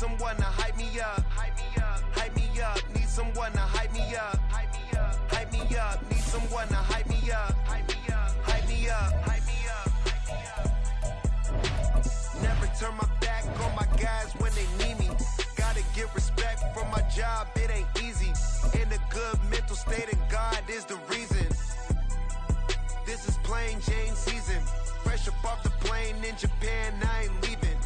someone to hype me up. Hype me up. Hype me up. Need someone to hype me up. Hype me up. Hype me up. Need someone to hype me up. Hype me up. Hype me up. Hype me up. Never turn my back on my guys when they need me. Gotta get respect from my job, it ain't easy. In a good mental state, and God is the reason. This is plain Jane season. Fresh up off the plane in Japan, I ain't leaving.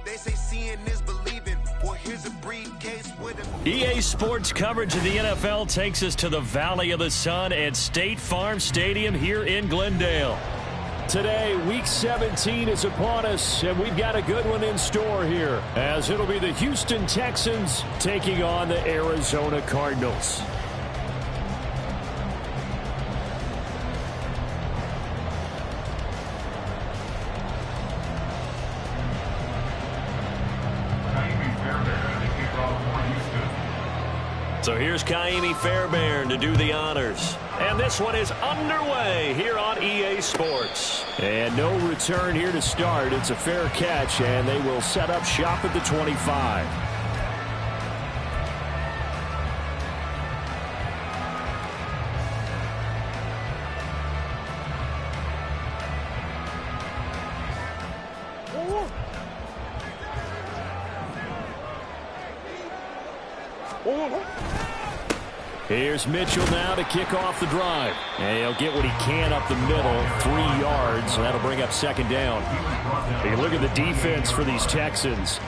They say seeing is believing. Well, here's a briefcase with a... EA Sports coverage of the NFL takes us to the Valley of the Sun at State Farm Stadium here in Glendale. Today, Week 17 is upon us, and we've got a good one in store here, as it'll be the Houston Texans taking on the Arizona Cardinals. So here's Kaimi Fairbairn to do the honors. And this one is underway here on EA Sports. And no return here to start. It's a fair catch, and they will set up shop at the 25. Here's Mitchell now to kick off the drive. And he'll get what he can up the middle, 3 yards. That'll bring up second down. You look at the defense for these Texans.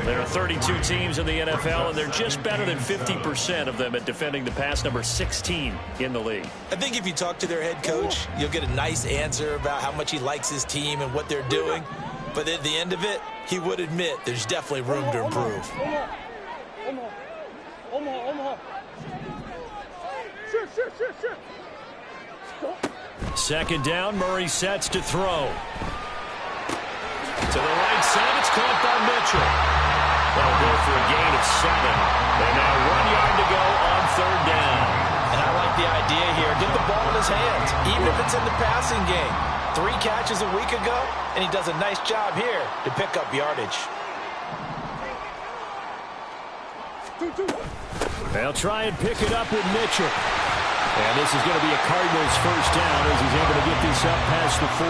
There are 32 teams in the NFL, and they're just better than 50% of them at defending the pass, number 16 in the league. I think if you talk to their head coach, you'll get a nice answer about how much he likes his team and what they're doing. But at the end of it, he would admit there's definitely room to improve. Second down, Murray sets to throw. To the right side, it's caught by Mitchell. That'll go for a gain of 7. And now 1 yard to go on third down. And I like the idea here. Get the ball in his hands, even if it's in the passing game. 3 catches a week ago, and he does a nice job here to pick up yardage. They'll try and pick it up with Mitchell. And this is going to be a Cardinals first down as he's able to get this up past the 40.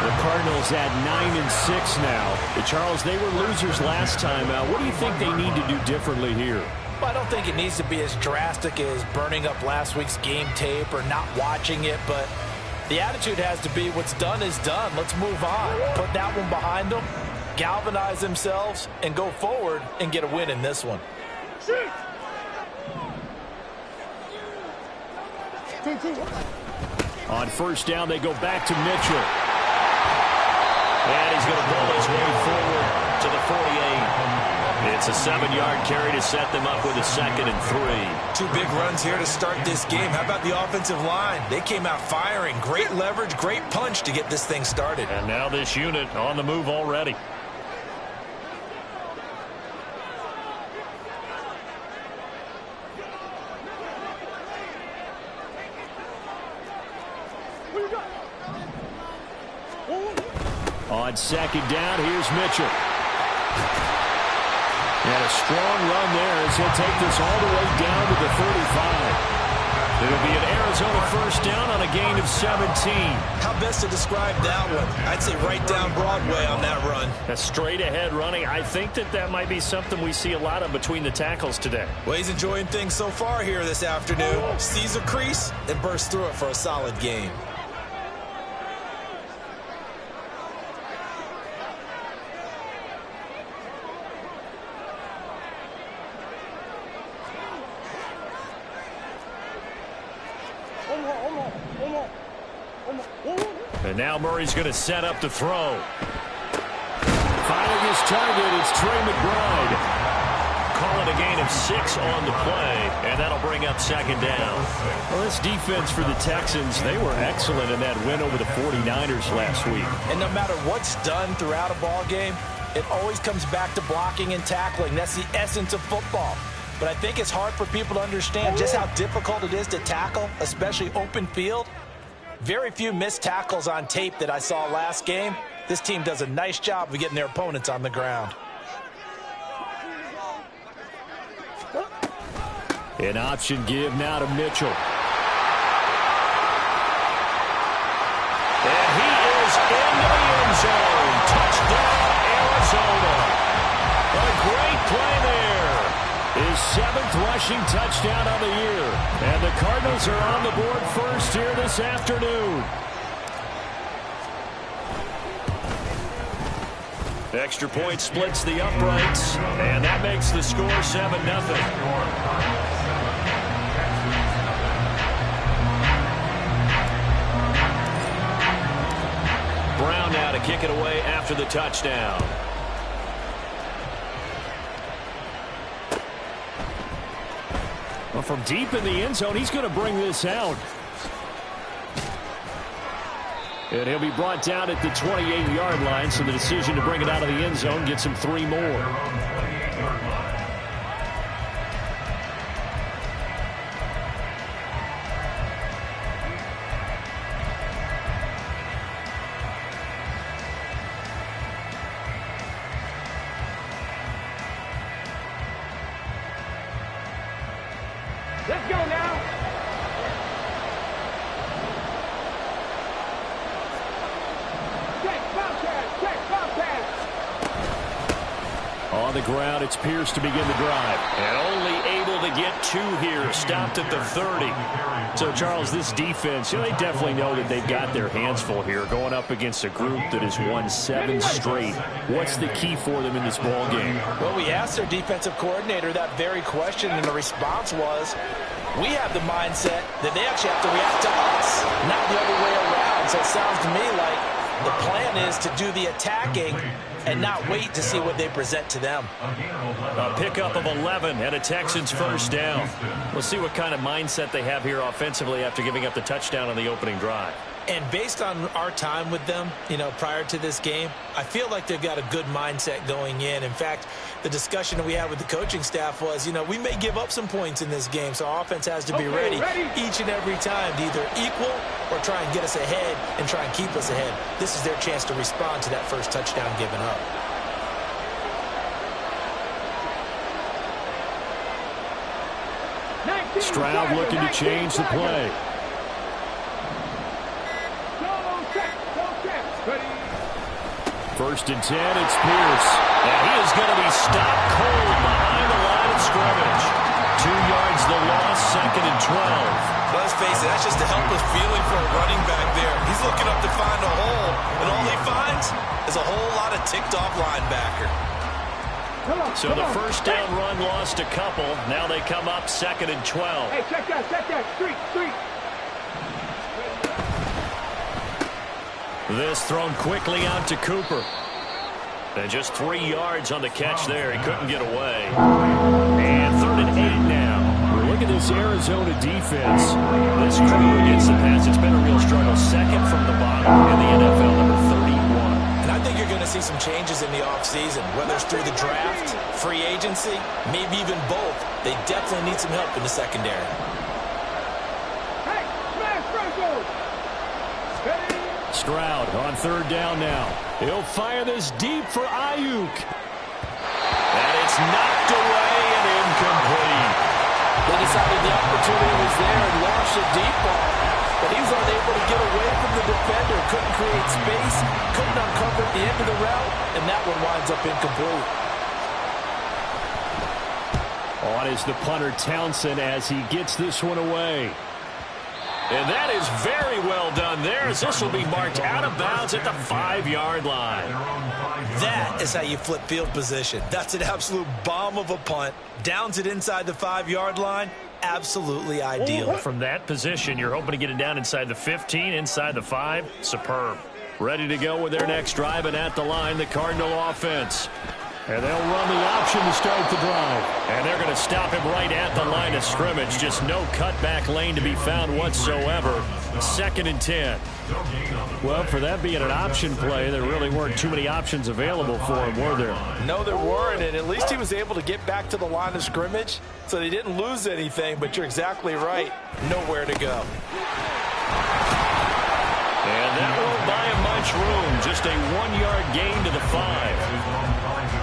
The Cardinals at 9-6 now. Charles, they were losers last time out. What do you think they need to do differently here? Well, I don't think it needs to be as drastic as burning up last week's game tape or not watching it, but the attitude has to be what's done is done. Let's move on. Put that one behind them, galvanize themselves, and go forward and get a win in this one. On first down, they go back to Mitchell. And he's going to pull his way forward to the 48. It's a 7-yard carry to set them up with a 2nd and 3. 2 big runs here to start this game. How about the offensive line? They came out firing. Great leverage, great punch to get this thing started. And now this unit on the move already. On second down, here's Mitchell. And a strong run there as he'll take this all the way down to the 35. It'll be an Arizona first down on a gain of 17. How best to describe that one? I'd say right down Broadway on that run. A straight ahead running. I think that might be something we see a lot of between the tackles today. Well, he's enjoying things so far here this afternoon. Sees a crease and bursts through it for a solid gain. And now Murray's going to set up to throw. Finding his target, it's Trey McBride. Call it a gain of 6 on the play, and that'll bring up second down. Well, this defense for the Texans, they were excellent in that win over the 49ers last week. And no matter what's done throughout a ball game, it always comes back to blocking and tackling. That's the essence of football. But I think it's hard for people to understand just how difficult it is to tackle, especially open field. Very few missed tackles on tape that I saw last game. This team does a nice job of getting their opponents on the ground. An option give now to Mitchell. And he is into the end zone. Touchdown, Arizona. A great play there. His 7th rushing touchdown on the year. And the Cardinals are on the board first here this afternoon. Extra point splits the uprights, and that makes the score 7-0. Brown now to kick it away after the touchdown. Well, from deep in the end zone, he's going to bring this out. And he'll be brought down at the 28-yard line, so the decision to bring it out of the end zone gets him 3 more. Let's go now. On the ground, it's Pierce to begin the drive. And only able to get 2 here, stopped at the 30. So, Charles, this defense, they definitely know that they've got their hands full here, going up against a group that has won 7 straight. What's the key for them in this ball game? Well, we asked their defensive coordinator that very question, and the response was, we have the mindset that they actually have to react to us, not the other way around. So it sounds to me like the plan is to do the attacking and not wait to see what they present to them. A pickup of 11 and a Texans first down. We'll see what kind of mindset they have here offensively after giving up the touchdown on the opening drive. And based on our time with them, prior to this game, I feel like they've got a good mindset going in. In fact, the discussion that we had with the coaching staff was, we may give up some points in this game, so our offense has to be ready each and every time to either equal or try and get us ahead and try and keep us ahead. This is their chance to respond to that first touchdown given up. Stroud looking to change the play. First and 10, it's Pierce. And he is going to be stopped cold behind the line of scrimmage. 2 yards the loss, 2nd and 12. Let's face it, that's just a helpless feeling for a running back there. He's looking up to find a hole, and all he finds is a whole lot of ticked-off linebacker. So the first down run lost a couple. Now they come up 2nd and 12. Hey, check that, street. This thrown quickly out to Cooper. And just 3 yards on the catch there. He couldn't get away. And 3rd and 8 now. Look at this Arizona defense. This crew against the pass, it's been a real struggle. 2nd from the bottom in the NFL, number 31. And I think you're going to see some changes in the offseason, whether it's through the draft, free agency, maybe even both. They definitely need some help in the secondary. Hey, smash Franco! Stroud on 3rd down now. He'll fire this deep for Ayuk. And it's knocked away and incomplete. They decided the opportunity was there and launched a deep ball. But he was unable to get away from the defender. Couldn't create space. Couldn't uncover at the end of the route. And that one winds up incomplete. On is the punter Townsend as he gets this one away. And that is very well done there, as this will be marked out of bounds at the 5-yard line. That is how you flip field position. That's an absolute bomb of a punt. Downs it inside the 5-yard line. Absolutely ideal. From that position, you're hoping to get it down inside the 15, inside the 5. Superb. Ready to go with their next drive, and at the line, the Cardinal offense. And they'll run the option to start the drive. And they're going to stop him right at the line of scrimmage. Just no cutback lane to be found whatsoever. 2nd and 10. Well, for that being an option play, there really weren't too many options available for him, were there? No, there weren't, and at least he was able to get back to the line of scrimmage, so they didn't lose anything, but you're exactly right. Nowhere to go. And that won't buy him much room. Just a 1-yard gain to the 5.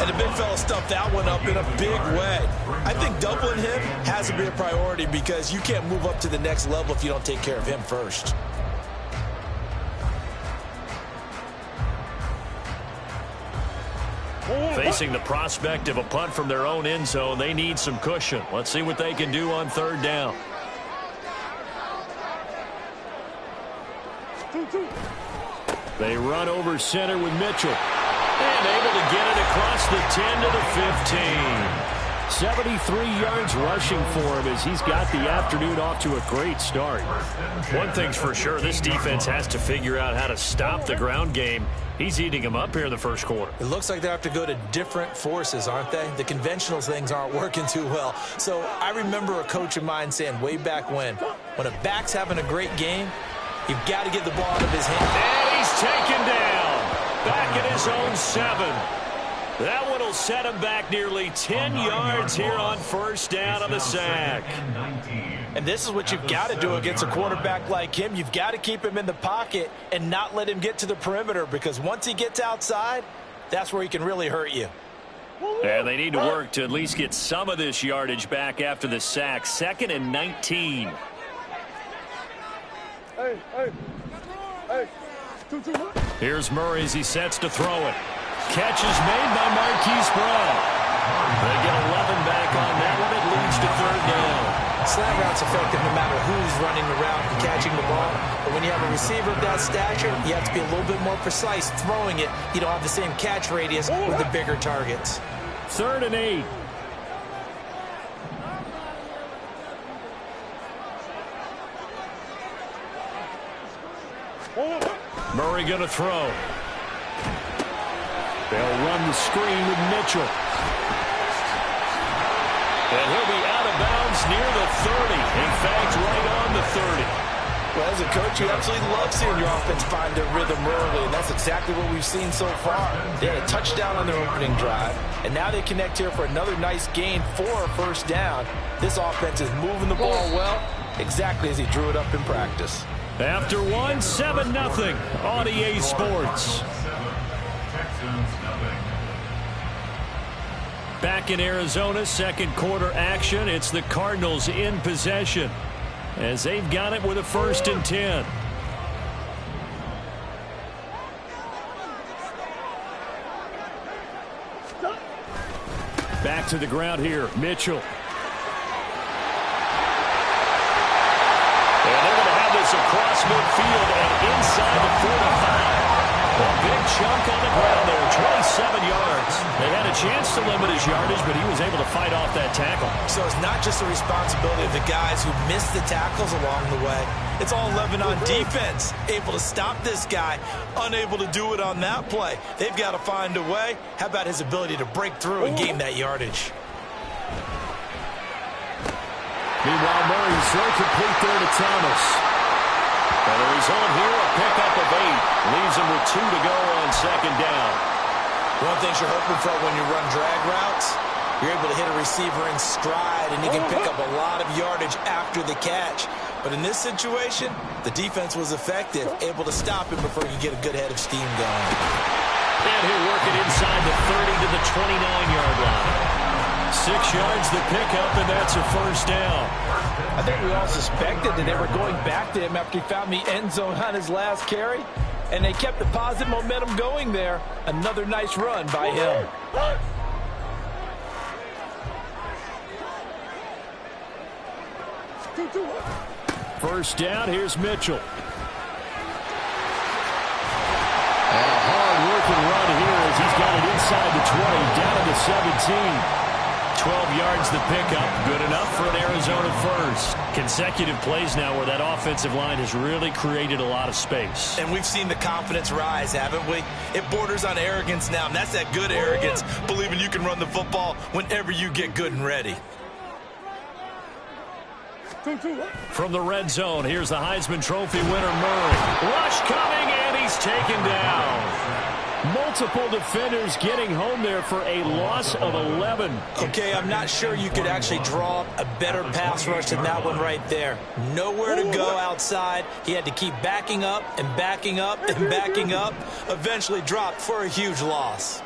And the big fella stuffed that one up in a big way. I think doubling him has to be a priority because you can't move up to the next level if you don't take care of him first. Facing the prospect of a punt from their own end zone, they need some cushion. Let's see what they can do on third down. They run over center with Mitchell. And able to get it across the 10 to the 15. 73 yards rushing for him as he's got the afternoon off to a great start. One thing's for sure, this defense has to figure out how to stop the ground game. He's eating them up here in the first quarter. It looks like they have to go to different forces, aren't they? The conventional things aren't working too well. So I remember a coach of mine saying way back when a back's having a great game, you've got to get the ball out of his hand. And he's taken down. Back at his own 7. That one will set him back nearly 10 yards here on first down on the sack. And this is what you've got to do against a quarterback like him. You've got to keep him in the pocket and not let him get to the perimeter, because once he gets outside, that's where he can really hurt you. And they need to work to at least get some of this yardage back after the sack. 2nd and 19. Here's Murray as he sets to throw it. Catch is made by Marquise Brown. They get 11 back on that one. It leads to third down. Slant route's effective no matter who's running around and catching the ball. But when you have a receiver of that stature, you have to be a little bit more precise throwing it. You don't have the same catch radius with the bigger targets. 3rd and 8. Murray going to throw. They'll run the screen with Mitchell. And he'll be out of bounds near the 30. In fact, right on the 30. Well, as a coach, you absolutely love seeing your offense find their rhythm early, and that's exactly what we've seen so far. They had a touchdown on their opening drive, and now they connect here for another nice gain for a first down. This offense is moving the ball well, exactly as he drew it up in practice. After 1, 7-0 on EA Sports. Back in Arizona, second quarter action. It's the Cardinals in possession as they've got it with a 1st and 10. Back to the ground here, Mitchell. And they're going to have this across midfield and inside the 45. A big chunk on the ground there, 27 yards. They had a chance to limit his yardage, but he was able to fight off that tackle. So it's not just the responsibility of the guys who missed the tackles along the way. It's all 11 on defense, able to stop this guy, unable to do it on that play. They've got to find a way. How about his ability to break through and gain that yardage? Meanwhile, Murray's throw complete there to Thomas. And the result here, a pickup of 8. Leaves him with 2 to go on second down. One thing you're hoping for when you run drag routes, you're able to hit a receiver in stride, and he can pick up a lot of yardage after the catch. But in this situation, the defense was effective, able to stop him before you get a good head of steam going. And he'll work it inside the 30 to the 29-yard line. 6 yards the pickup, and that's a first down. I think we all suspected that they were going back to him after he found the end zone on his last carry, and they kept the positive momentum going there. Another nice run by him. First down, here's Mitchell. And a hard-working run here as he's got it inside the 20, down to the 17. 12 yards the pickup, good enough for an Arizona first. Consecutive plays now where that offensive line has really created a lot of space. And we've seen the confidence rise, haven't we? It borders on arrogance now, and that's that good arrogance, believing you can run the football whenever you get good and ready. From the red zone, here's the Heisman Trophy winner, Murray. Rush coming, and he's taken down. Multiple defenders getting home there for a loss of 11. Okay, I'm not sure you could actually draw up a better pass rush than that one right there. Nowhere to go outside. He had to keep backing up and backing up and backing up. Eventually dropped for a huge loss.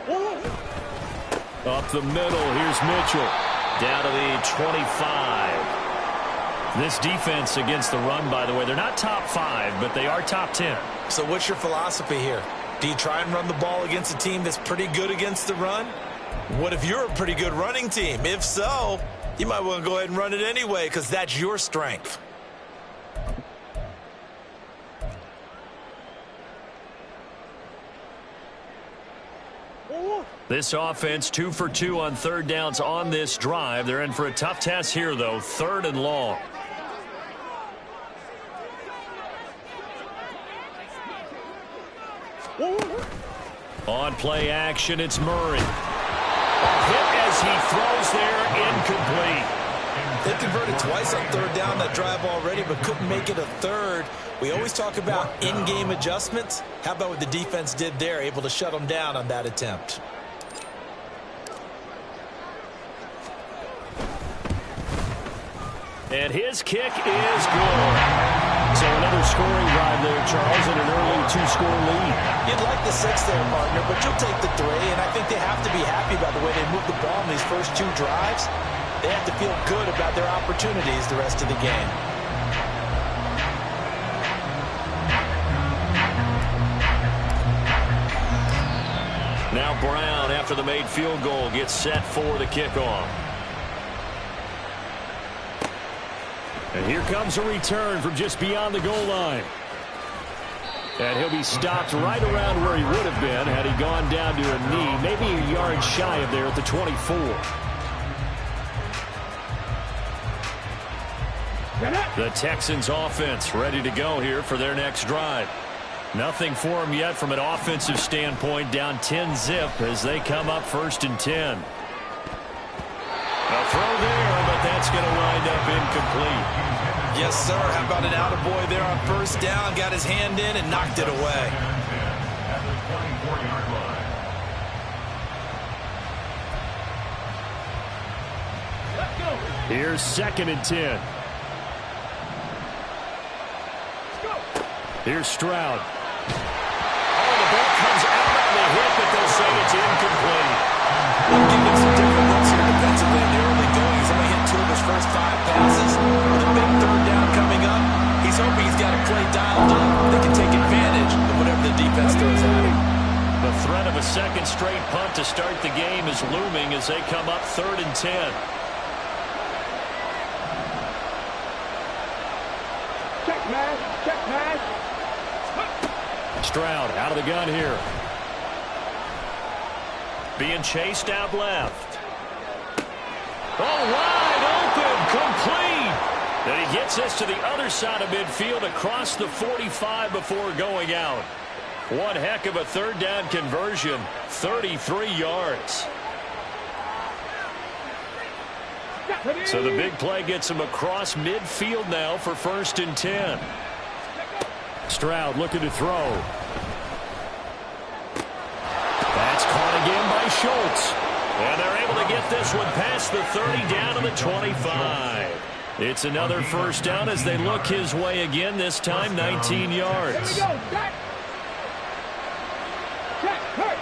Up the middle, here's Mitchell. Down to the 25. This defense against the run, by the way, they're not top 5, but they are top 10. So what's your philosophy here? Do you try and run the ball against a team that's pretty good against the run? What if you're a pretty good running team? If so, you might want to go ahead and run it anyway because that's your strength. This offense 2 for 2 on third downs on this drive. They're in for a tough test here, though. 3rd and long. On play action, it's Murray. Hit as he throws there, incomplete. They converted twice on third down that drive already, but couldn't make it a third. We always talk about in-game adjustments. How about what the defense did there, able to shut them down on that attempt? And his kick is good. So another scoring drive there, Charles, and an early 2-score lead. You'd like the 6 there, partner, but you'll take the 3, and I think they have to be happy about the way they moved the ball in these first 2 drives. They have to feel good about their opportunities the rest of the game. Now Brown, after the made field goal, gets set for the kickoff. And here comes a return from just beyond the goal line. And he'll be stopped right around where he would have been had he gone down to a knee, maybe a yard shy of there at the 24. The Texans offense ready to go here for their next drive. Nothing for them yet from an offensive standpoint, down 10-zip as they come up 1st and 10. A throw there, but that's going to wind up incomplete. Yes, sir. How about an attaboy there on 1st down? Got his hand in and knocked it away. Here's 2nd and 10. Here's Stroud. Oh, the ball comes out on the hit, but they'll say it's incomplete. They're giving some different looks here defensively in the early going. He's only hit 2 of his first 5 passes. With a big 3rd down coming up, he's hoping he's got a play dialed up. They can take advantage of whatever the defense throws at him. The threat of a 2nd straight punt to start the game is looming as they come up 3rd and 10. Check, man. Check, man. Stroud out of the gun here. Being chased out left. Oh, wide open, complete. And he gets this to the other side of midfield across the 45 before going out. One heck of a 3rd down conversion, 33 yards. So the big play gets him across midfield now for 1st and 10. Stroud looking to throw. That's caught again by Schultz. And they're able to get this one past the 30 down to the 25. It's another 1st down as they look his way again, this time 19 yards. Here we go. Check. Check. Hurt.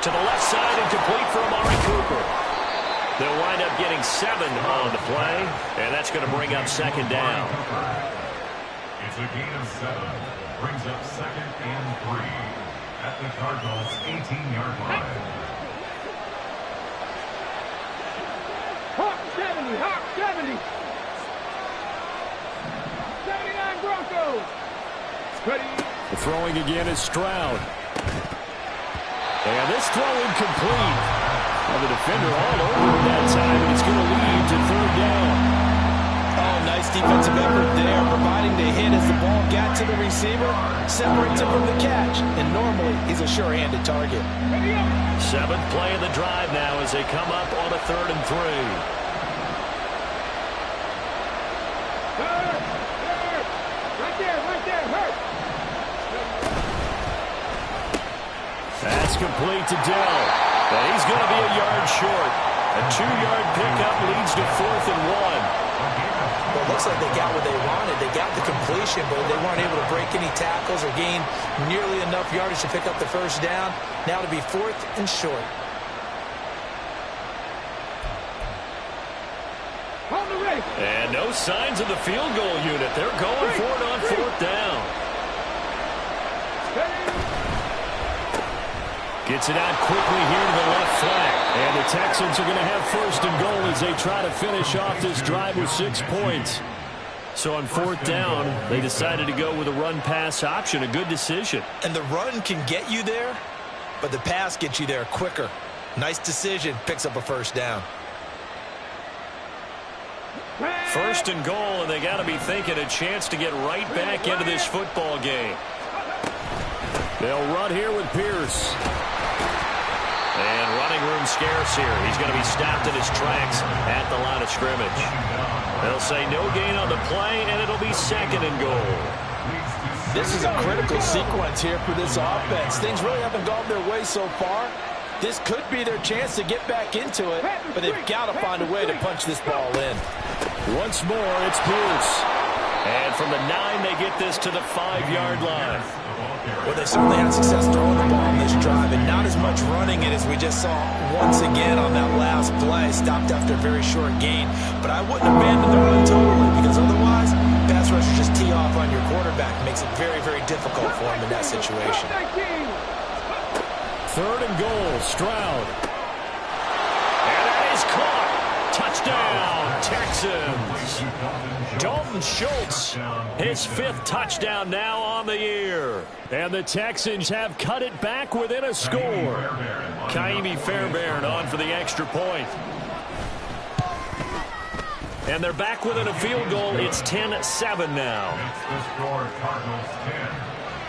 To the left side and complete for Amari Cooper. They'll wind up getting 7 on the play, and that's going to bring up 2nd down. It's a gain of 7. Brings up 2nd and 3 at the Cardinals' 18-yard line. Hawk 70. Hawk 70. 79 Broncos. Ready. The throwing again is Stroud. And this throw incomplete. Well, the defender all over him that time, and it's going to lead to 3rd down. Oh, nice defensive effort there, providing the hit as the ball got to the receiver, separates him from the catch, and normally he's a sure-handed target. 7th play of the drive now as they come up on a 3rd and 3. Right there, hurt. That's complete to Dell. And he's going to be a yard short. A 2-yard pickup leads to 4th and 1. Well, looks like they got what they wanted. They got the completion, but they weren't able to break any tackles or gain nearly enough yardage to pick up the first down. Now to be 4th and short. And no signs of the field goal unit. They're going for it on 4th down. Gets it out quickly here to the left flank. And the Texans are going to have 1st and goal as they try to finish off this drive with 6 points. So on 4th down, they decided to go with a run-pass option. A good decision. And the run can get you there, but the pass gets you there quicker. Nice decision. Picks up a first down. 1st and goal, and they got to be thinking a chance to get right back into this football game. They'll run here with Pierce. And running room scarce here. He's going to be stopped in his tracks at the line of scrimmage. They'll say no gain on the play, and it'll be 2nd and goal. This is a critical sequence here for this offense. Things really haven't gone their way so far. This could be their chance to get back into it, but they've got to find a way to punch this ball in. Once more, it's Pierce. And from the 9, they get this to the 5-yard line. Well, they certainly had success throwing the ball on this drive, and not as much running it as we just saw once again on that last play. Stopped after a very short gain. But I wouldn't abandon the run totally, because otherwise, pass rushers just tee off on your quarterback. It makes it very, very difficult for him in that situation. 3rd and goal, Stroud. And that is caught. Touchdown, Texans. Dalton Schultz, his 5th touchdown now on the year. And the Texans have cut it back within a score. Kaimi Fairbairn on for the extra point. And they're back within a field goal. It's 10-7 now. It's the score, Cardinals 10,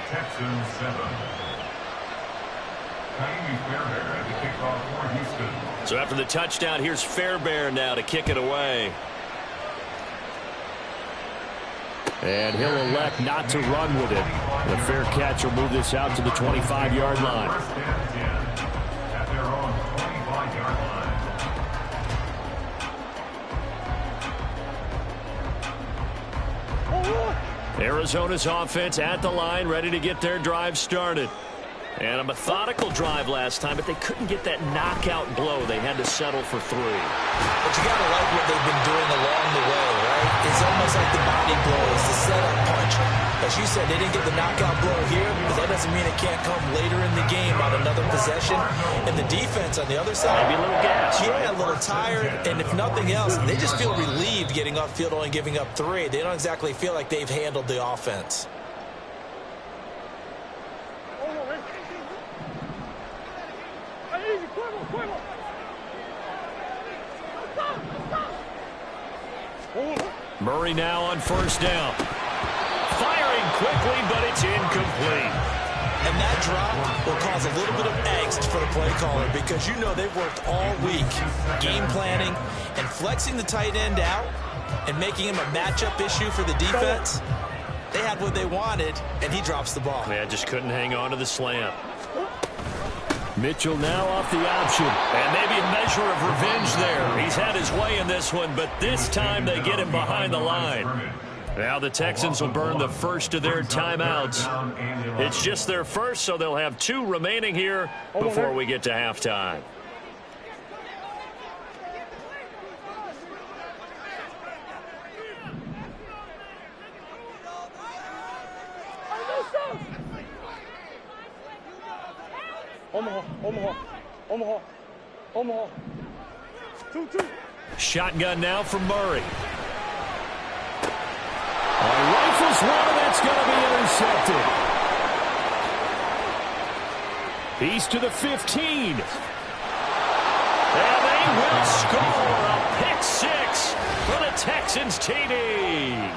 Texans 7. Kaimi Fairbairn at the kickoff for Houston. So after the touchdown, here's Fairbairn now to kick it away. And he'll elect not to run with it. The fair catch will move this out to the 25-yard line. First and 10 at their own 25-yard line. Arizona's offense at the line, ready to get their drive started. And a methodical drive last time, but they couldn't get that knockout blow. They had to settle for 3. But you got to like what they've been doing along the way, right? It's almost like the body blows, the setup punch. As you said, they didn't get the knockout blow here, but that doesn't mean it can't come later in the game on another possession. And the defense on the other side, maybe a little gas, yeah, a little tired. And if nothing else, they just feel relieved getting upfield only giving up 3. They don't exactly feel like they've handled the offense. Murray now on 1st down. Firing quickly, but it's incomplete. And that drop will cause a little bit of angst for the play caller, because you know they've worked all week game planning and flexing the tight end out and making him a matchup issue for the defense. They had what they wanted, and he drops the ball. Yeah, just couldn't hang on to the slant. Mitchell now off the option. And maybe a measure of revenge there. He's had his way in this one, but this time they get him behind the line. Now the Texans will burn the first of their timeouts. It's just their first, so they'll have 2 remaining here before we get to halftime. Omaha. 2-2. Shotgun now from Murray. Rifles one, and that's going to be intercepted. He's to the 15. And they will score a pick 6 for the Texans TD.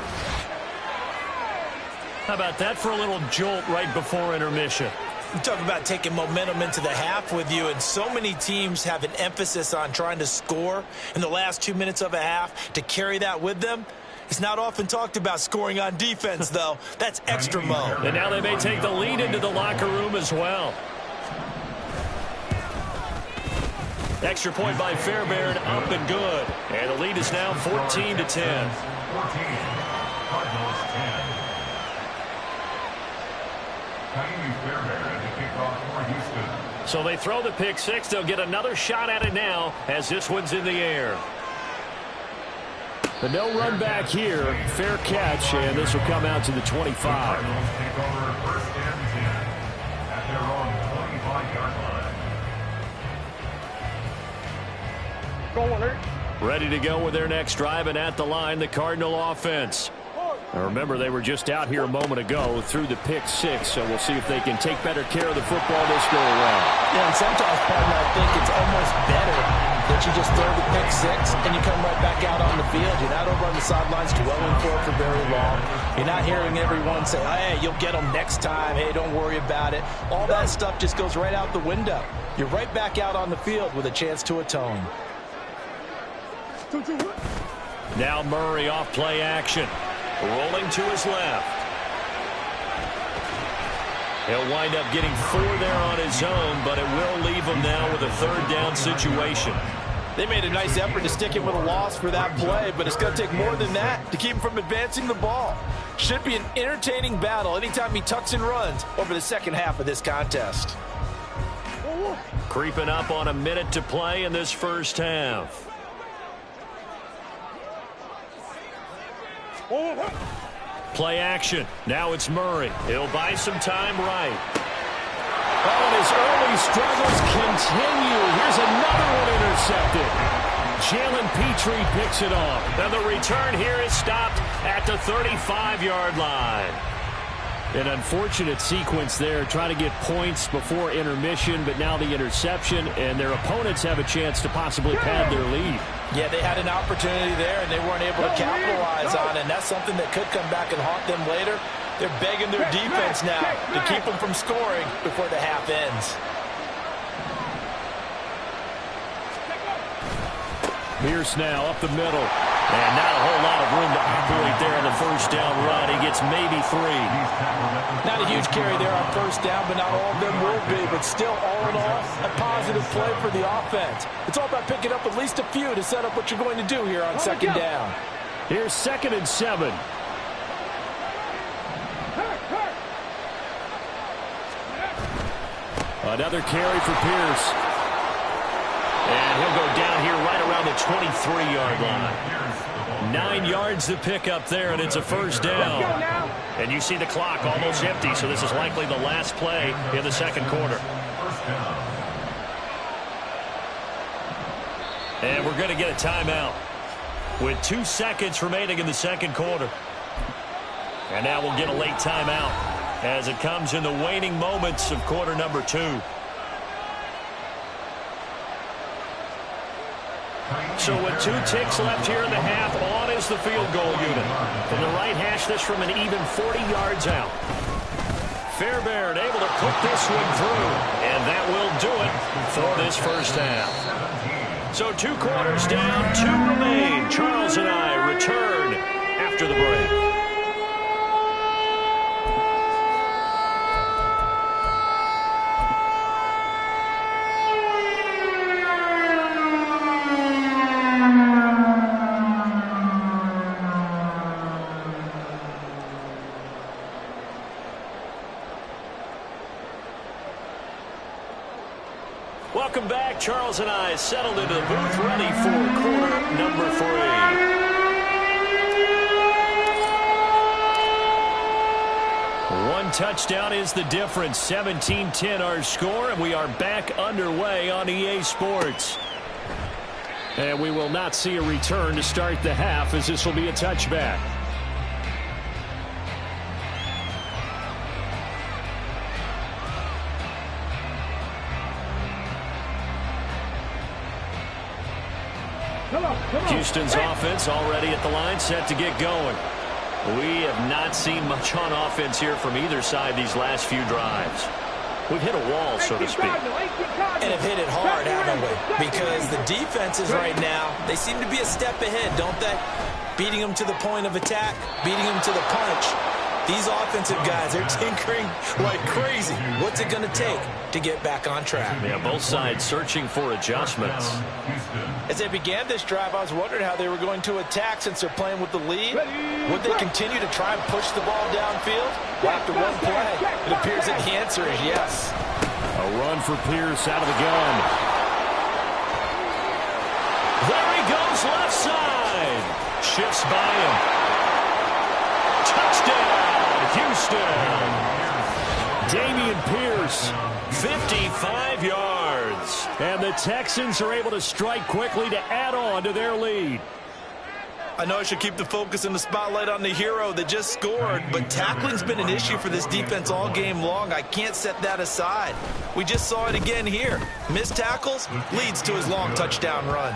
How about that for a little jolt right before intermission? You talk about taking momentum into the half with you, and so many teams have an emphasis on trying to score in the last 2 minutes of a half to carry that with them. It's not often talked about scoring on defense, though. That's extra mo. And now they may take the lead into the locker room as well. Extra point by Fairbairn, up and good. And the lead is now 14-10. Cardinals 10. Fairbairn to kick off for Houston. So they throw the pick six. They'll get another shot at it now as this one's in the air. But no run back here. Fair catch, and this will come out to the 25. Cardinals take over first and 10 at their own 25-yard line. Go on, Eric. Ready to go with their next drive, and at the line, the Cardinal offense. Now remember, they were just out here a moment ago through the pick six, so we'll see if they can take better care of the football this go around. Yeah, and sometimes, partner, I think it's almost better that you just throw the pick six and you come right back out on the field. You're not over on the sidelines dwelling for it for very long. You're not hearing everyone say, hey, you'll get them next time. Hey, don't worry about it. All that stuff just goes right out the window. You're right back out on the field with a chance to atone. Now Murray off play action. Rolling to his left. He'll wind up getting 4 there on his own, but it will leave him now with a third down situation. They made a nice effort to stick him with a loss for that play, but it's going to take more than that to keep him from advancing the ball. Should be an entertaining battle anytime he tucks and runs over the second half of this contest. Creeping up on a minute to play in this first half. Play action. Now it's Murray. He'll buy some time right. Oh, and his early struggles continue. Here's another one intercepted. Jalen Petrie picks it off. And the return here is stopped at the 35-yard line. An unfortunate sequence there, trying to get points before intermission, but now the interception, and their opponents have a chance to possibly pad their lead. Yeah, they had an opportunity there, and they weren't able to capitalize on it, and that's something that could come back and haunt them later. They're begging their defense now to keep them from scoring before the half ends. Pierce now up the middle. And not a whole lot of room to operate there on the first down run. He gets maybe 3. Not a huge carry there on first down, but not all of them will be. But still, all in all, a positive play for the offense. It's all about picking up at least a few to set up what you're going to do here on second down. Here's 2nd and 7. Another carry for Pierce. And he'll go down here right around the 23-yard line. 9 yards to pick up there, and it's a first down. And you see the clock almost empty, so this is likely the last play in the second quarter. And we're going to get a timeout with 2 seconds remaining in the second quarter. And now we'll get a late timeout as it comes in the waning moments of quarter number 2. So with 2 ticks left here in the half, on is the field goal unit. From the right hash, this from an even 40 yards out. Fairbairn able to put this one through, and that will do it for this first half. So 2 quarters down, 2 remain. Charles and I return after the break. Welcome back. Charles and I settled into the booth, ready for quarter number 3. One touchdown is the difference. 17-10 our score, and we are back underway on EA Sports. And we will not see a return to start the half, as this will be a touchback. Houston's offense already at the line, set to get going. We have not seen much on offense here from either side these last few drives. We've hit a wall, so to speak. And have hit it hard, haven't we? Because the defenses right now, they seem to be a step ahead, don't they? Beating them to the point of attack, beating them to the punch. These offensive guys, they're tinkering like crazy. What's it going to take to get back on track? Yeah, both sides searching for adjustments. As they began this drive, I was wondering how they were going to attack since they're playing with the lead. Would they continue to try and push the ball downfield? Well, after one play, it appears that the answer is yes. A run for Pierce out of the gun. There he goes, left side. Shifts by him. Touchdown, Houston. Dameon Pierce, 55 yards. And the Texans are able to strike quickly to add on to their lead. I know I should keep the focus and the spotlight on the hero that just scored, but tackling's been an issue for this defense all game long. I can't set that aside. We just saw it again here. Missed tackles leads to his long touchdown run.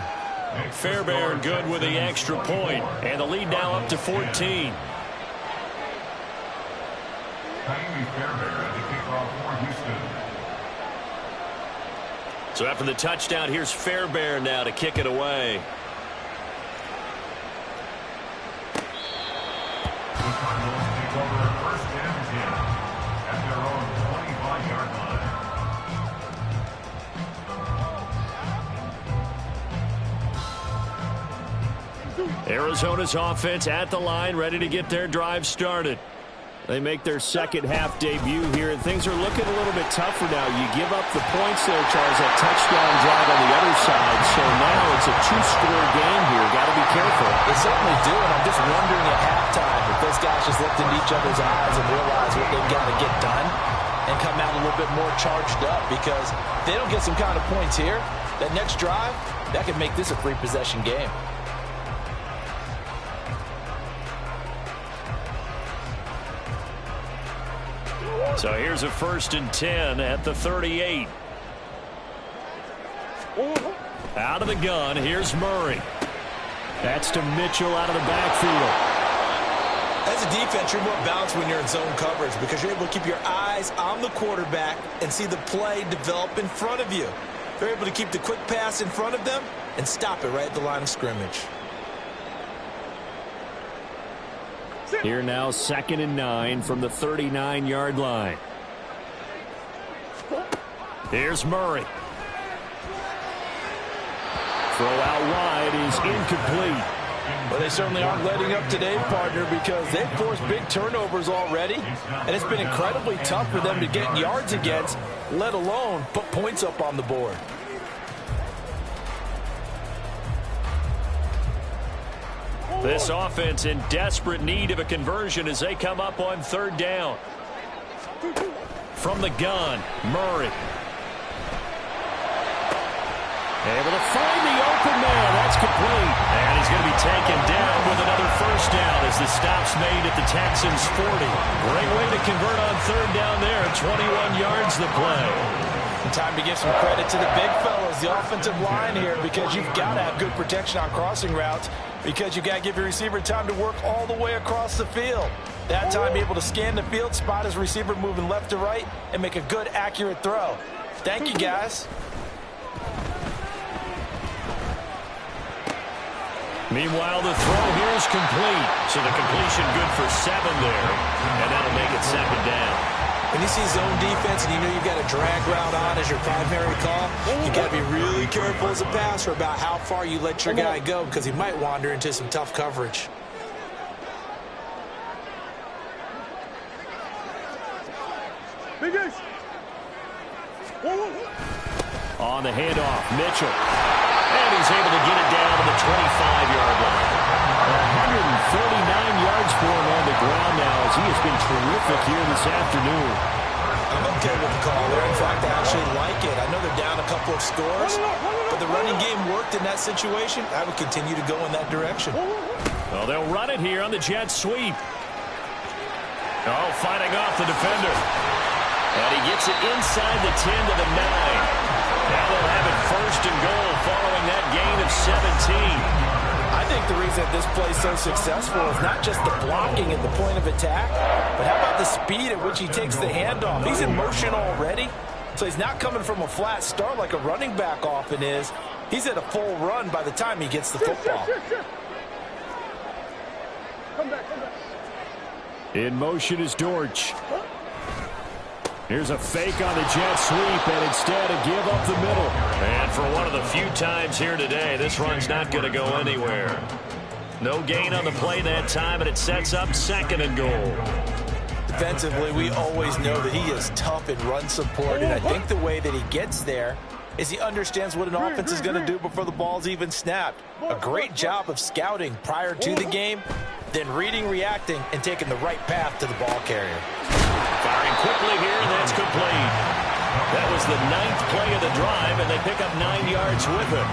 Fairbairn good with the extra point, and the lead now up to 14. Fairbairn at the kickoff for Houston. So after the touchdown, here's Fairbairn now to kick it away. The Cardinals take over first and 10 at their own 25-yard line. Arizona's offense at the line, ready to get their drive started. They make their second half debut here, and things are looking a little bit tougher now. You give up the points there, Charles, that touchdown drive on the other side. So now it's a two-score game here. Got to be careful. They certainly do, and I'm just wondering at halftime if those guys just looked into each other's eyes and realize what they've got to get done and come out a little bit more charged up, because if they don't get some kind of points here, that next drive, that could make this a three-possession game. So here's a 1st and 10 at the 38. Out of the gun, here's Murray. That's to Mitchell out of the backfield. As a defense, you're more balanced when you're in zone coverage because you're able to keep your eyes on the quarterback and see the play develop in front of you. They're able to keep the quick pass in front of them and stop it right at the line of scrimmage. Here now, 2nd and 9 from the 39-yard line. Here's Murray. Throw out wide is incomplete. Well, they certainly aren't letting up today, partner, because they've forced big turnovers already, and it's been incredibly tough for them to get yards against, let alone put points up on the board. This offense in desperate need of a conversion as they come up on 3rd down. From the gun, Murray. Able to find the open man. That's complete. And he's going to be taken down with another 1st down as the stop's made at the Texans' 40. Great way to convert on 3rd down there. 21 yards the play. And time to give some credit to the big fellas, the offensive line here, because you've got to have good protection on crossing routes, because you've got to give your receiver time to work all the way across the field. That time, be able to scan the field, spot his receiver moving left to right, and make a good, accurate throw. Thank you, guys. Meanwhile, the throw here is complete. So the completion good for 7 there, and that'll make it 2nd down. When you see zone defense and you know you've got a drag route on as your primary call, you've got to be really careful as a passer about how far you let your guy go, because he might wander into some tough coverage. Big guys. On the handoff, Mitchell. And he's able to get it down to the 25-yard line. 149 yards for him on the ground now as he has been terrific here this afternoon. I'm okay with the call there. In fact, I actually like it. I know they're down a couple of scores, but the running game worked in that situation. I would continue to go in that direction. Well, they'll run it here on the jet sweep. Oh, fighting off the defender. And he gets it inside the 10 to the 9. Now they'll have it 1st and goal following that gain of 17. I think the reason that this play is so successful is not just the blocking at the point of attack, but how about the speed at which he takes the handoff? He's in motion already, so he's not coming from a flat start like a running back often is. He's at a full run by the time he gets the football. Come back, come back. In motion is Dortch. Here's a fake on the jet sweep, and instead a give up the middle. And for one of the few times here today, this run's not going to go anywhere. No gain on the play that time, and it sets up 2nd and goal. Defensively, we always know that he is tough in run support, and I think the way that he gets there is he understands what an offense is going to do before the ball's even snapped. A great job of scouting prior to the game, then reading, reacting, and taking the right path to the ball carrier. Firing quickly here, and that's complete. That was the 9th play of the drive, and they pick up 9 yards with it.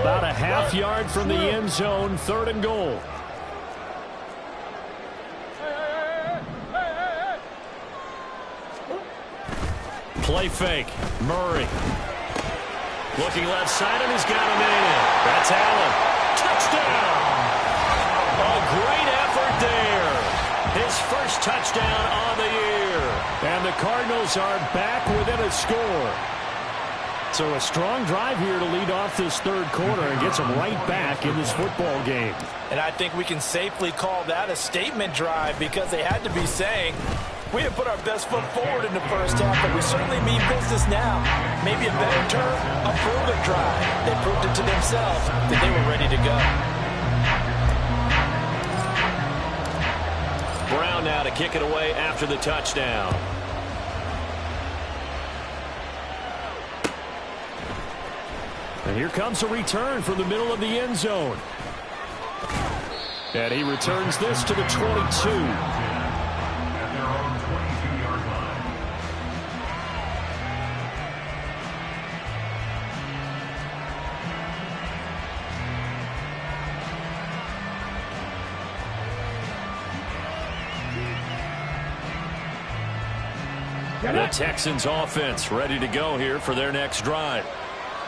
About a half yard from the end zone, 3rd and goal. Play fake. Murray. Looking left side, and he's got him in. That's Allen. Touchdown! A great effort there. His first touchdown on the year. And the Cardinals are back within a score. So a strong drive here to lead off this 3rd quarter and gets them right back in this football game. And I think we can safely call that a statement drive because they had to be saying, we have put our best foot forward in the first half, but we certainly mean business now. Maybe a better term, a prove-it drive. They proved it to themselves that they were ready to go. Brown now to kick it away after the touchdown. And here comes a return from the middle of the end zone. And he returns this to the 22. At their own 22-yard line. The Texans offense ready to go here for their next drive.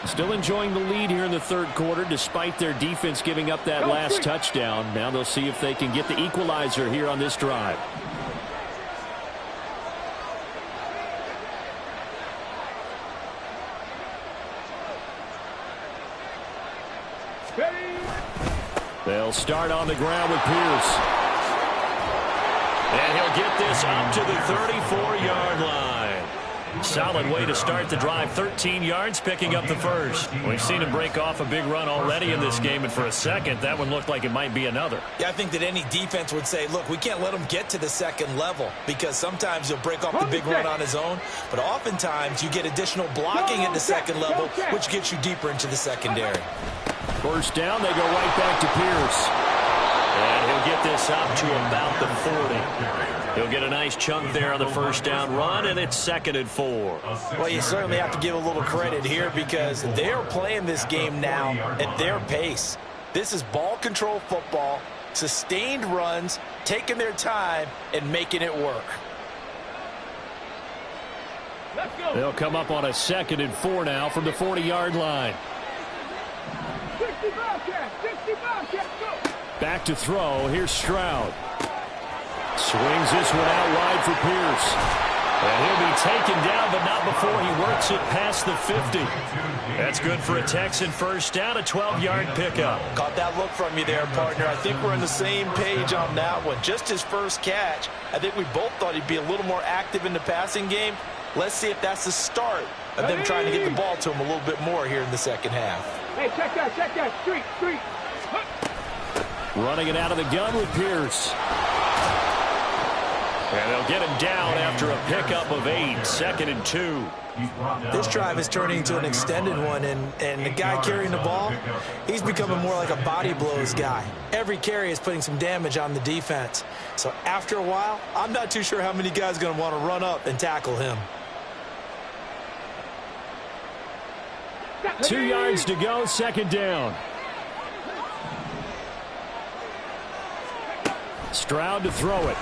Still enjoying the lead here in the 3rd quarter despite their defense giving up that last touchdown. Now they'll see if they can get the equalizer here on this drive. They'll start on the ground with Pierce. And he'll get this up to the 34-yard line. Solid way to start the drive. 13 yards, picking up the first. We've seen him break off a big run already in this game, and for a second, that one looked like it might be another. Yeah, I think that any defense would say, look, we can't let him get to the 2nd level because sometimes he'll break off the big run on his own, but oftentimes you get additional blocking at the 2nd level, which gets you deeper into the secondary. First down, they go right back to Pierce. And he'll get this up to about the 40. He'll get a nice chunk there on the first down run, and it's 2nd and 4. Well, you certainly have to give a little credit here because they're playing this game now at their pace. This is ball control football, sustained runs, taking their time, and making it work. They'll come up on a 2nd and 4 now from the 40-yard line. 65 catch, go! Back to throw. Here's Stroud. Swings this one out wide for Pierce. And he'll be taken down, but not before he works it past the 50. That's good for a Texan first down, a 12-yard pickup. Caught that look from you there, partner. I think we're on the same page on that one. Just his first catch. I think we both thought he'd be a little more active in the passing game. Let's see if that's the start of them trying to get the ball to him a little bit more here in the 2nd half. Hey, check that, street. Running it out of the gun with Pierce. And they'll get him down after a pickup of 8, 2nd and 2. This drive is turning into an extended one, and the guy carrying the ball, he's becoming more like a body blows guy. Every carry is putting some damage on the defense. So after a while, I'm not too sure how many guys are going to want to run up and tackle him. 2 yards to go, 2nd down. Stroud to throw it.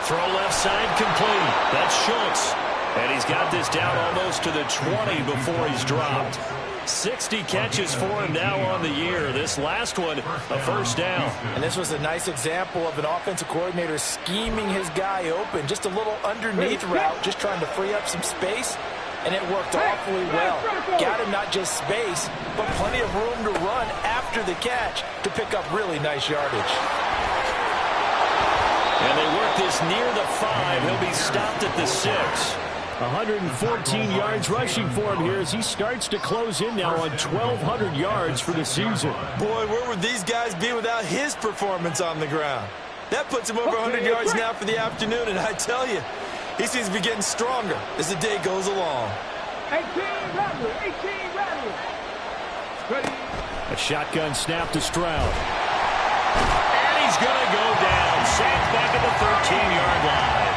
Throw left side complete. That's Schultz. And he's got this down almost to the 20 before he's dropped. 60 catches for him now on the year. This last one, a first down. And this was a nice example of an offensive coordinator scheming his guy open. Just a little underneath route, just trying to free up some space. and it worked awfully well. Got him not just space, but plenty of room to run after the catch to pick up really nice yardage. And they work this near the 5. He'll be stopped at the 6. 114 yards rushing for him here as he starts to close in now on 1,200 yards for the season. Boy, where would these guys be without his performance on the ground? That puts him over 100 yards now for the afternoon, and I tell you, he seems to be getting stronger as the day goes along. 18 rattle, 18 rattle. Ready. A shotgun snap to Stroud. And he's going to go down. Sacked back at the 13-yard line.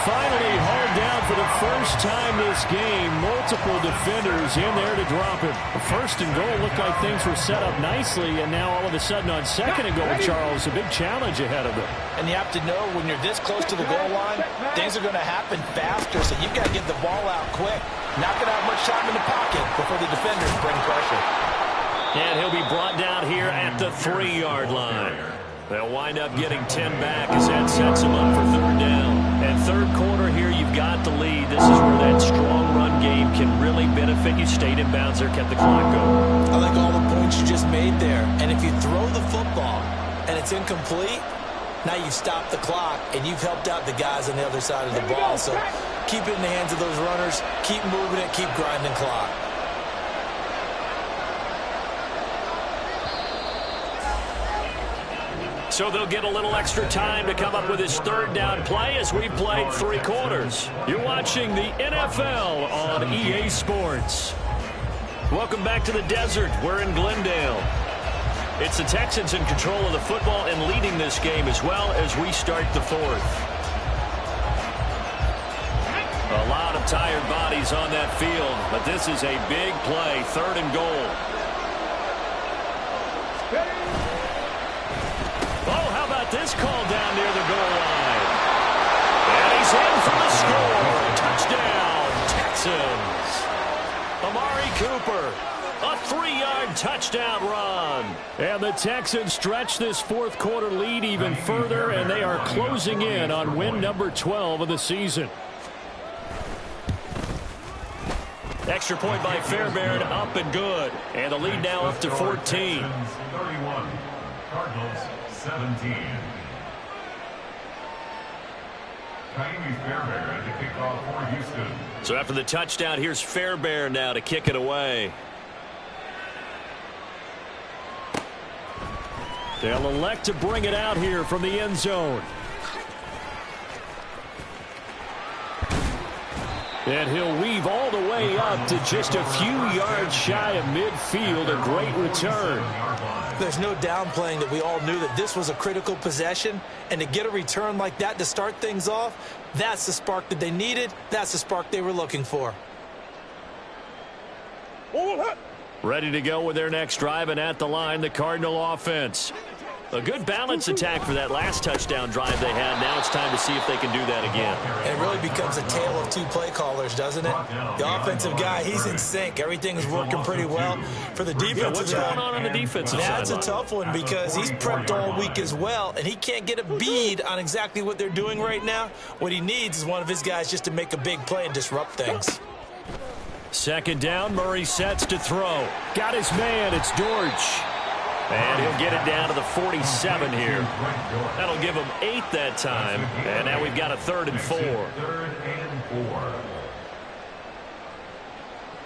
Finally hauled down for the first time this game. Multiple defenders in there to drop him. The first and goal looked like things were set up nicely, and now all of a sudden on second and goal, Charles, a big challenge ahead of them. And you have to know when you're this close to the goal line, things are going to happen faster, so you've got to get the ball out quick. Not going to have much time in the pocket before the defenders bring pressure. And he'll be brought down here at the 3-yard line. They'll wind up getting 10 back as that sets them up for third down. And third quarter here, you've got the lead. This is where that strong run game can really benefit you. Stayed in bounds there, kept the clock going. I like all the points you just made there. And if you throw the football and it's incomplete, now you've stopped the clock and you've helped out the guys on the other side of the ball. So keep it in the hands of those runners. Keep moving it. Keep grinding clock. So they'll get a little extra time to come up with his third down play as we played 3 quarters. You're watching the NFL on EA Sports. Welcome back to the desert. We're in Glendale. It's the Texans in control of the football and leading this game as well as we start the 4th. A lot of tired bodies on that field, but this is a big play, 3rd and goal. This call down near the goal line. And he's in for the score. Touchdown, Texans. Amari Cooper, a 3-yard touchdown run. And the Texans stretch this 4th quarter lead even further, and they are closing in on win number 12 of the season. Extra point by Fairbairn, up and good. And the lead now up to 14. 31, Cardinals 17. Fairbairn to kick off for Houston. So after the touchdown, here's Fairbairn now to kick it away. They'll elect to bring it out here from the end zone. And he'll weave all the way up to just a few yards shy of midfield. A great return. There's no downplaying that we all knew that this was a critical possession, and to get a return like that to start things off, that's the spark that they needed. That's the spark they were looking for. Ready to go with their next drive, and at the line, the Cardinal offense. A good balance attack for that last touchdown drive they had. Now it's time to see if they can do that again. It really becomes a tale of 2 play callers, doesn't it? The offensive guy, he's in sync. Everything's working pretty well. For the defensive guy, what's going on the defensive side? That's a tough one because he's prepped all week as well, and he can't get a bead on exactly what they're doing right now. What he needs is one of his guys just to make a big play and disrupt things. 2nd down, Murray sets to throw. Got his man, it's George. And he'll get it down to the 47 here. That'll give him 8 that time. And now we've got a 3rd and 4. 3rd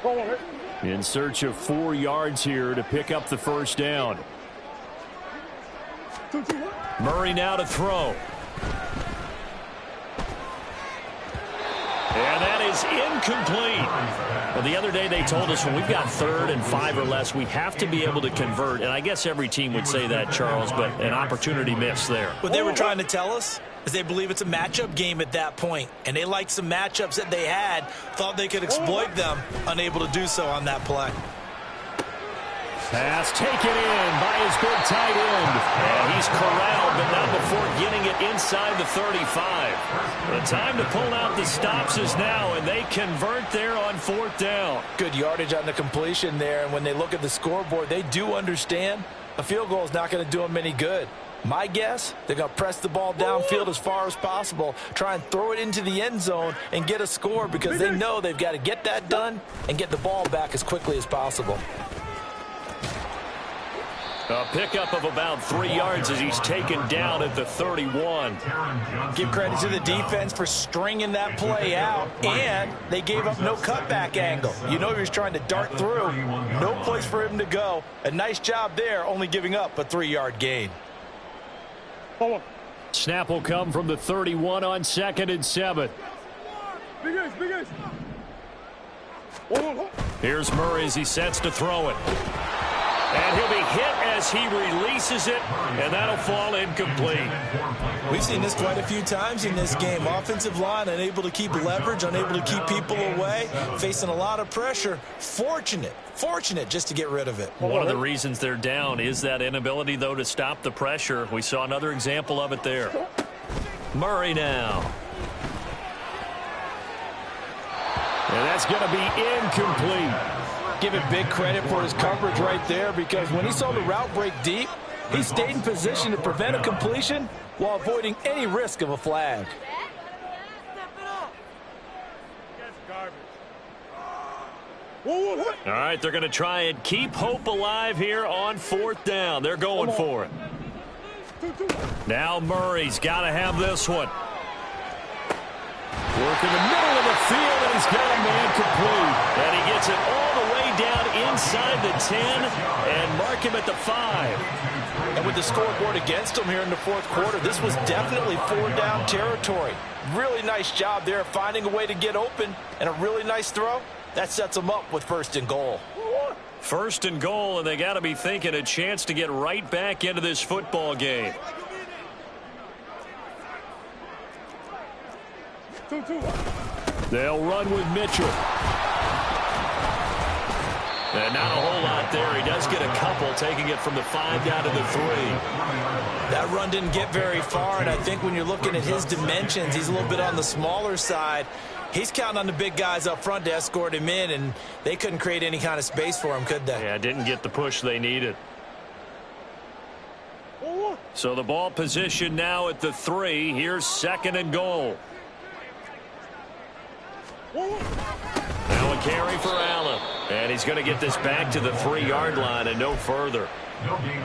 and 4. In search of 4 yards here to pick up the first down. Murray now to throw. And that is incomplete. Well, the other day they told us when we've got 3rd and 5 or less, we have to be able to convert. And I guess every team would say that, Charles, but an opportunity missed there. What they were trying to tell us is they believe it's a matchup game at that point. And they liked some matchups that they had, thought they could exploit them, unable to do so on that play. Pass taken in by his big tight end. And he's corralled, but not before getting it inside the 35. The time to pull out the stops is now, and they convert there on 4th down. Good yardage on the completion there, and when they look at the scoreboard, they do understand a field goal is not going to do them any good. My guess, they're going to press the ball downfield as far as possible, try and throw it into the end zone and get a score because they know they've got to get that done and get the ball back as quickly as possible. A pickup of about 3 yards as he's taken down at the 31. Give credit to the defense for stringing that play out, and they gave up no cutback angle. You know he was trying to dart through. No place for him to go. A nice job there, only giving up a 3-yard gain. Snap will come from the 31 on 2nd and 7. Here's Murray as he sets to throw it. And he'll be hit as he releases it, and that'll fall incomplete. We've seen this quite a few times in this game. Offensive line unable to keep leverage, unable to keep people away, facing a lot of pressure. Fortunate just to get rid of it. One of the reasons they're down is that inability, though, to stop the pressure. We saw another example of it there. Murray now. And that's going to be incomplete. Give him big credit for his coverage right there because when he saw the route break deep, he stayed in position to prevent a completion while avoiding any risk of a flag. All right, they're going to try and keep hope alive here on 4th down. They're going for it. Now Murray's got to have this one. Work in the middle of the field, and he's got a man complete. And he gets it all the way down inside the 10 and mark him at the 5. And with the scoreboard against him here in the 4th quarter, this was definitely 4-down territory. Really nice job there finding a way to get open and a really nice throw. That sets them up with 1st and goal. 1st and goal, and they got to be thinking a chance to get right back into this football game. They'll run with Mitchell. And not a whole lot there. He does get a couple, taking it from the 5 down to the 3. That run didn't get very far, and I think when you're looking at his dimensions, he's a little bit on the smaller side. He's counting on the big guys up front to escort him in, and they couldn't create any kind of space for him, could they? Yeah, didn't get the push they needed. So the ball position now at the 3. Here's 2nd and goal. Now a carry for Allen. And he's going to get this back to the 3-yard line and no further.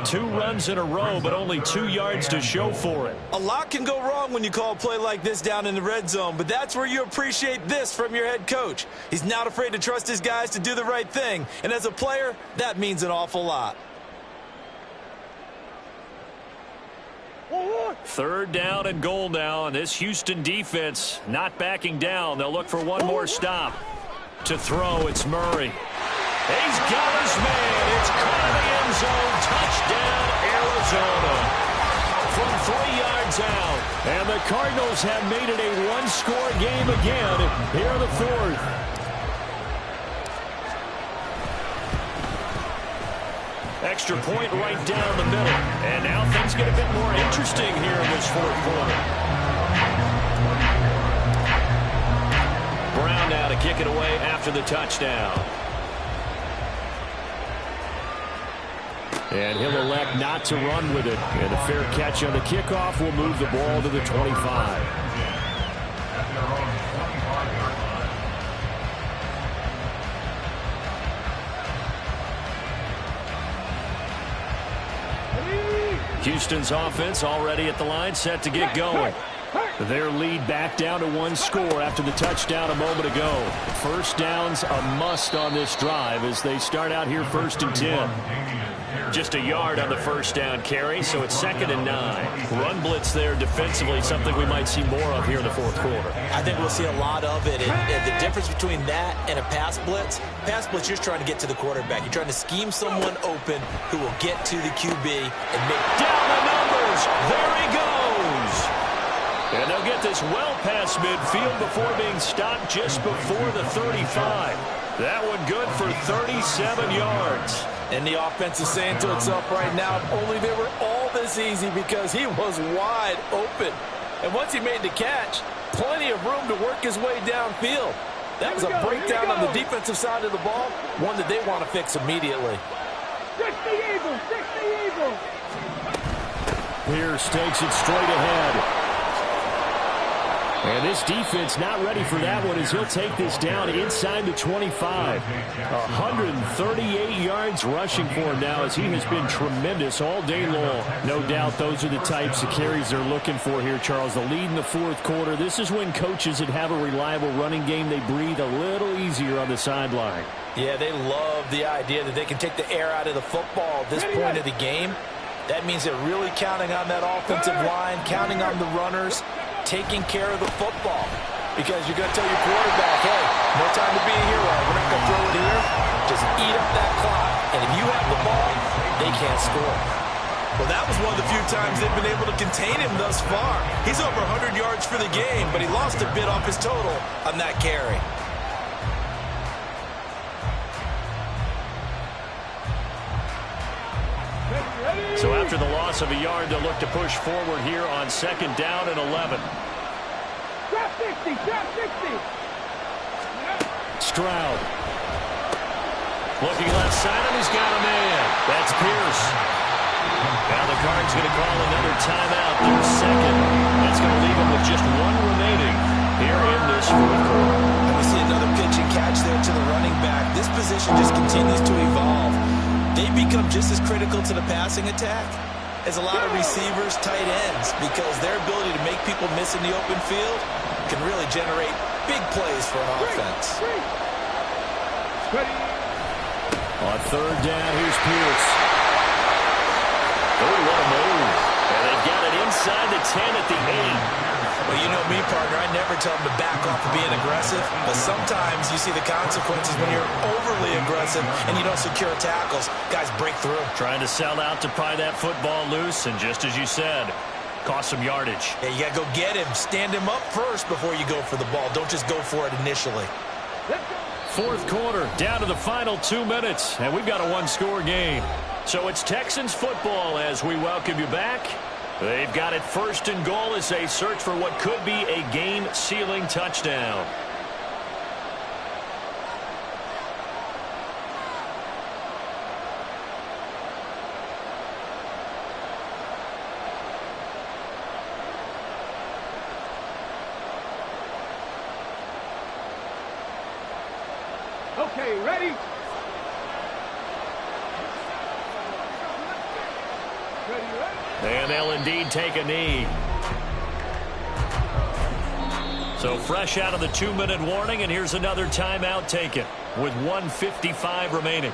2 runs in a row, but only 2 yards to show for it. A lot can go wrong when you call a play like this down in the red zone, but that's where you appreciate this from your head coach. He's not afraid to trust his guys to do the right thing, and as a player, that means an awful lot. 3rd down and goal now, and this Houston defense not backing down. They'll look for one more stop. To throw, it's Murray. He's got his man. It's caught in the end zone. Touchdown, Arizona. From 3 yards out. And the Cardinals have made it a one-score game again here in the 4th. Extra point right down the middle. And now things get a bit more interesting here in this 4th quarter. Brown now to kick it away after the touchdown. And he'll elect not to run with it. And a fair catch on the kickoff will move the ball to the 25. Houston's offense already at the line, set to get going. Their lead back down to 1 score after the touchdown a moment ago. 1st down's a must on this drive as they start out here 1st and 10. Just a yard on the 1st down carry, so it's 2nd and 9. Run blitz there defensively, something we might see more of here in the 4th quarter. I think we'll see a lot of it. And the difference between that and a pass blitz, you're trying to get to the quarterback. You're trying to scheme someone open who will get to the QB and make down the numbers. There he goes. And they'll get this well past midfield before being stopped just before the 35. That one good for 37 yards. And the offense is saying to itself right now, if only they were all this easy because he was wide open. And once he made the catch, plenty of room to work his way downfield. That was a breakdown on the defensive side of the ball, one that they want to fix immediately. Pierce takes it straight ahead. And this defense not ready for that one as he'll take this down inside the 25. 138 yards rushing for him now as he has been tremendous all day long. No doubt those are the types of carries they're looking for here, Charles. The lead in the fourth quarter. This is when coaches that have a reliable running game, they breathe a little easier on the sideline. Yeah, they love the idea that they can take the air out of the football at this point of the game. That means they're really counting on that offensive line, counting on the runners, taking care of the football. Because you're going to tell your quarterback, hey, no time to be a hero. We're not going to throw it here. Just eat up that clock. And if you have the ball, they can't score. Well, that was one of the few times they've been able to contain him thus far. He's over 100 yards for the game, but he lost a bit off his total on that carry. So after the loss of a yard, they'll look to push forward here on 2nd down and 11. Drop 60, drop 60. Stroud. Looking left side, and he's got a man. That's Pierce. Now the Cardinals going to call another timeout. Their second. That's going to leave them with just one remaining here in this fourth quarter. And we see another pitch and catch there to the running back. This position just continues to evolve. They become just as critical to the passing attack as a lot of receivers, tight ends, because their ability to make people miss in the open field can really generate big plays for an offense. On 3rd down, here's Pierce. Oh, what a move. And they've got it inside the 10 at the 8. Well, you know me, partner. I never tell them to back off of being aggressive, but sometimes you see the consequences when you're overly aggressive and you don't secure tackles. Guys break through. Trying to sell out to pry that football loose, and just as you said, cost some yardage. Yeah, you got to go get him. Stand him up first before you go for the ball. Don't just go for it initially. Fourth quarter, down to the final 2 minutes, and we've got a one-score game. So it's Texans football as we welcome you back. They've got it 1st and goal as they search for what could be a game-sealing touchdown. Okay, ready? And they'll indeed take a knee. So fresh out of the 2-minute warning, and here's another timeout taken with 1:55 remaining.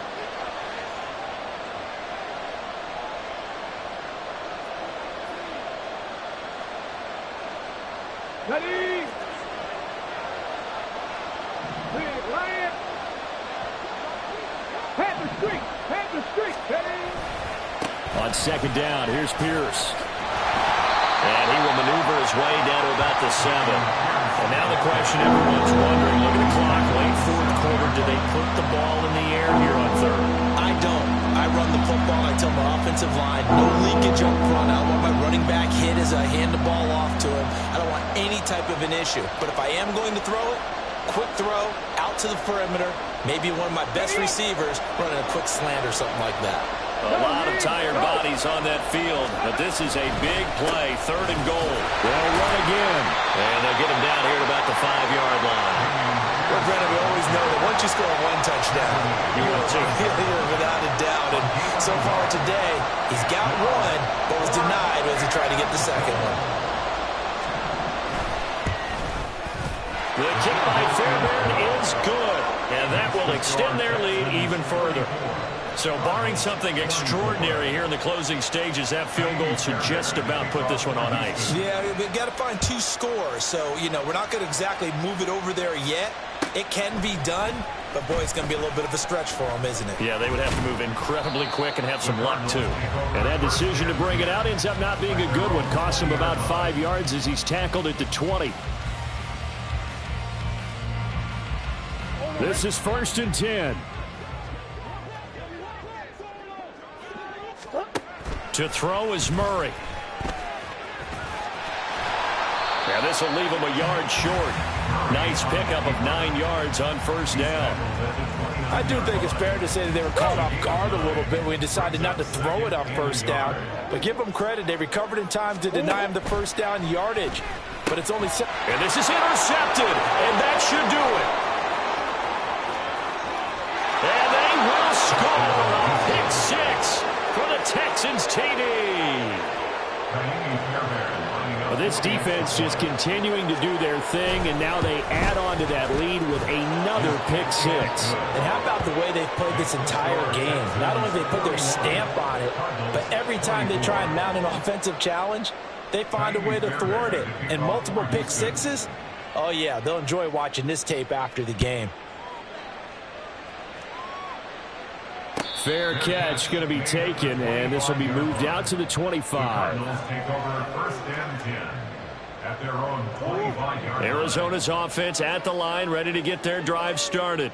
Ready? Big Lion. Panther streak, Panther streak, ready? On 2nd down, here's Pierce. And he will maneuver his way down to about the 7. And now the question everyone's wondering, look at the clock, late fourth quarter, do they put the ball in the air here on 3rd? I don't. I run the football. I tell my offensive line, no leakage up front. I don't want my running back hit as I hand the ball off to him. I don't want any type of an issue. But if I am going to throw it, quick throw, out to the perimeter, maybe one of my best receivers running a quick slant or something like that. A lot of tired bodies on that field, but this is a big play, 3rd and goal. They'll run again. And they'll get him down here at about the 5-yard line. Well, Brennan, we always know that once you score one touchdown, you will too. Without a doubt. And so far today, he's got one, but was denied as he tried to get the second one. The kick by Fairbairn is good, and that will extend their lead even further. So barring something extraordinary here in the closing stages, that field goal should just about put this one on ice. Yeah, we've got to find 2 scores. So, you know, we're not going to exactly move it over there yet. It can be done, but, boy, it's going to be a little bit of a stretch for them, isn't it? Yeah, they would have to move incredibly quick and have some luck, too. And that decision to bring it out ends up not being a good one. Cost him about 5 yards as he's tackled at the 20. This is 1st and 10. To throw is Murray. Now this will leave him a yard short. Nice pickup of 9 yards on first down. I do think it's fair to say that they were caught off guard a little bit. We decided not to throw it on first down. But give them credit. They recovered in time to deny him the first down yardage. But it's only... And this is intercepted. And that should do it. And they will score a pick six for the Texans TD. Well, this defense just continuing to do their thing, and now they add on to that lead with another pick six. And how about the way they've played this entire game? Not only have they put their stamp on it, but every time they try and mount an offensive challenge, they find a way to thwart it. And multiple pick sixes, oh yeah, they'll enjoy watching this tape after the game. Fair catch going to be taken, and this will be moved out to the 25. Take over first and 10 at their own 25-yard line. Arizona's offense at the line, ready to get their drive started.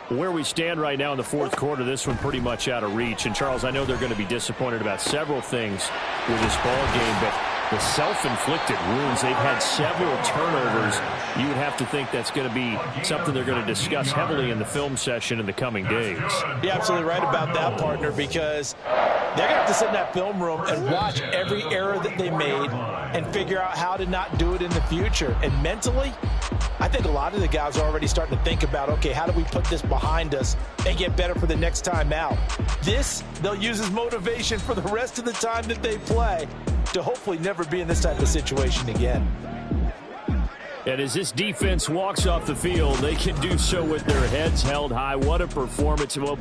Where we stand right now in the fourth quarter, this one pretty much out of reach. And, Charles, I know they're going to be disappointed about several things with this ball game, but the self-inflicted wounds, they've had several turnovers. You would have to think that's going to be something they're going to discuss heavily in the film session in the coming days. You're absolutely right about that, partner, because they're going to have to sit in that film room and watch every error that they made and figure out how to not do it in the future. And mentally, I think a lot of the guys are already starting to think about, okay, how do we put this behind us and get better for the next time out? This, they'll use as motivation for the rest of the time that they play to hopefully never be in this type of situation again. And as this defense walks off the field, they can do so with their heads held high. What a performance. Well,